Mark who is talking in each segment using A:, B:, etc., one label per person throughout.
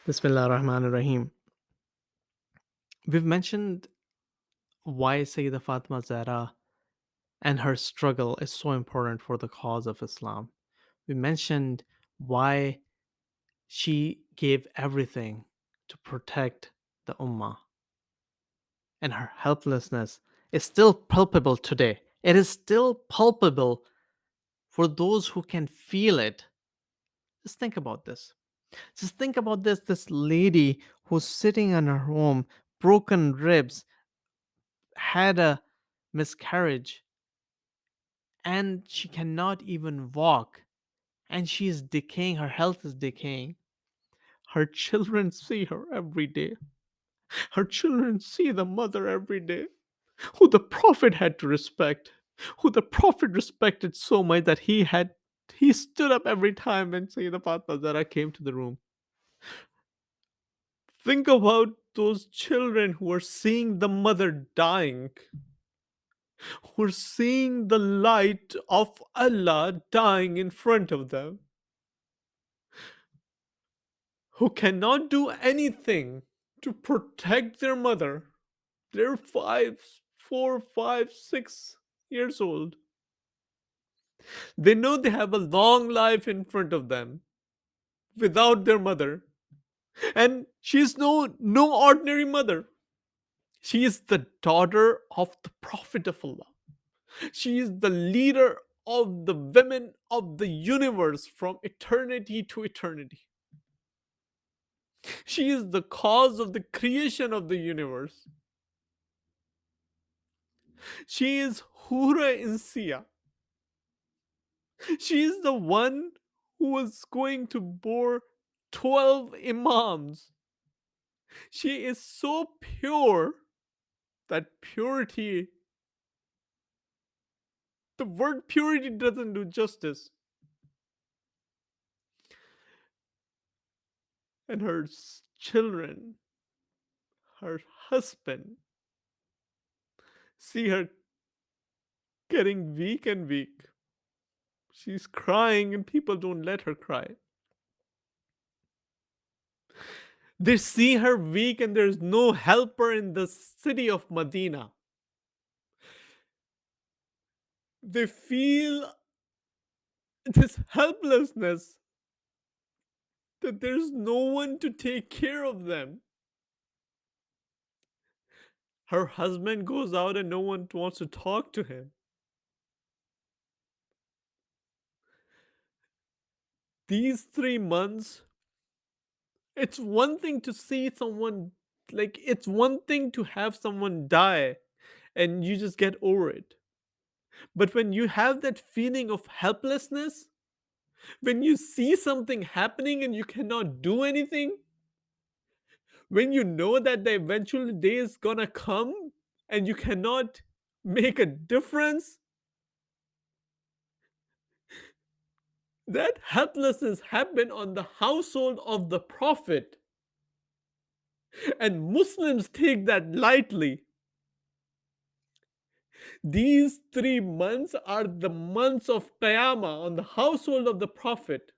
A: Bismillah ar-Rahman ar-Rahim. We've mentioned why Sayyida Fatima Zahra and her struggle is so important for the cause of Islam. We mentioned why she gave everything to protect the Ummah, and her helplessness is still palpable today. It is still palpable for those who can feel it. Just think about this. Just think about this lady who's sitting in her home, broken ribs, had a miscarriage, and she cannot even walk, and she is decaying. Her health is decaying. Her children see her every day. Her children see the mother every day, who the prophet had to respect, who the prophet respected so much that he stood up every time when Sayyida Fatma Zara came to the room. Think about those children who are seeing the mother dying, who are seeing the light of Allah dying in front of them, who cannot do anything to protect their mother. They're 6 years old. They know they have a long life in front of them without their mother. And she's no ordinary mother. She is the daughter of the Prophet of Allah. She is the leader of the women of the universe from eternity to eternity. She is the cause of the creation of the universe. She is Hura Insiya. She is the one who was going to bore 12 imams. She is so pure that purity, the word purity doesn't do justice. And her children, her husband, see her getting weak and weak. She's crying and people don't let her cry. They see her weak and there's no helper in the city of Medina. They feel this helplessness that there's no one to take care of them. Her husband goes out and no one wants to talk to him. These 3 months, it's one thing to see someone, like, it's one thing to have someone die and you just get over it. But when you have that feeling of helplessness, when you see something happening and you cannot do anything, when you know that the eventual day is gonna come and you cannot make a difference, that helplessness happened on the household of the prophet. And Muslims take that lightly. These 3 months are the months of Qiyamah on the household of the prophet.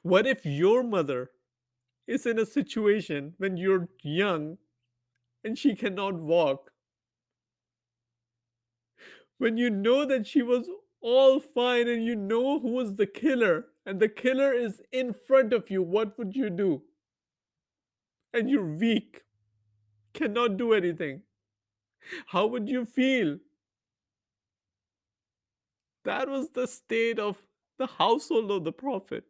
A: What if your mother is in a situation when you're young and she cannot walk? When you know that she was all fine and you know who was the killer and the killer is in front of you, what would you do? And you're weak, cannot do anything. How would you feel? That was the state of the household of the prophet.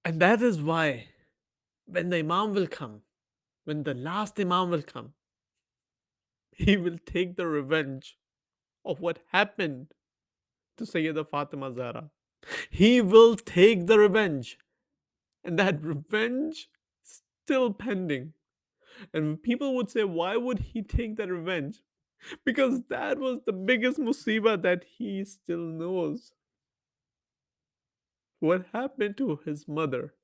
A: And that is why when the Imam will come, when the last Imam will come, he will take the revenge of what happened to Sayyida Fatima Zahra. He will take the revenge, and that revenge is still pending. And people would say, why would he take that revenge? Because that was the biggest musibah that he still knows. What happened to his mother?